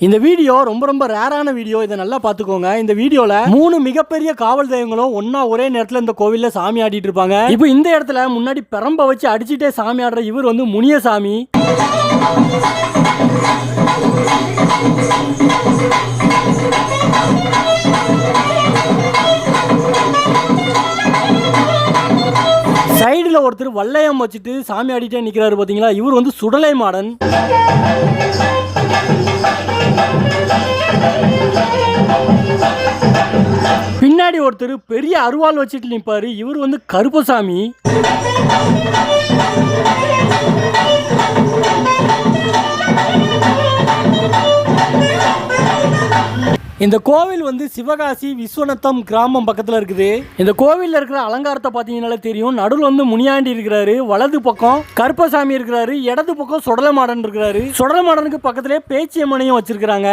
இந்த வீடியோ ரொம்ப ரேரான வீடியோ. இதை நல்லா பார்த்துக்கோங்க. இந்த வீடியோல 3 மிகப்பெரிய காவல் தெய்வங்களும் ஒன்னா ஒரே நேரத்தில் இந்த கோவில்ல சாமி ஆடிட்டு இருப்பாங்க. இப்போ இந்த இடத்துல முன்னாடி பெரம்ப வச்சு அடிச்சுட்டே சாமி ஆடுற இவர் வந்து முனியசாமி. சைடுல ஒருத்தர் வல்லையம் வச்சுட்டு சாமி ஆடிட்டே நிக்கிறாரு பாத்தீங்களா, இவர் வந்து சுடலை மாடன். பின்னாடி ஒருத்தர் பெரிய அருவாள் வச்சுட்டு நிற்பாரு, இவர் வந்து கருப்பசாமி. இந்த கோவில் வந்து சிவகாசி விஸ்வநத்தம் கிராமம் பக்கத்தில் இருக்குது. இந்த கோவிலில் இருக்கிற அலங்காரத்தை பார்த்தீங்கன்னாலே தெரியும். நடுவில் வந்து முனியாண்டி இருக்கிறாரு, வலது பக்கம் கருப்பசாமி இருக்கிறாரு, இடது பக்கம் சுடலை மாடன் இருக்கிறாரு. சுடலை மாடனுக்கு பக்கத்திலே பேச்சியம்மனையும் வச்சிருக்கிறாங்க.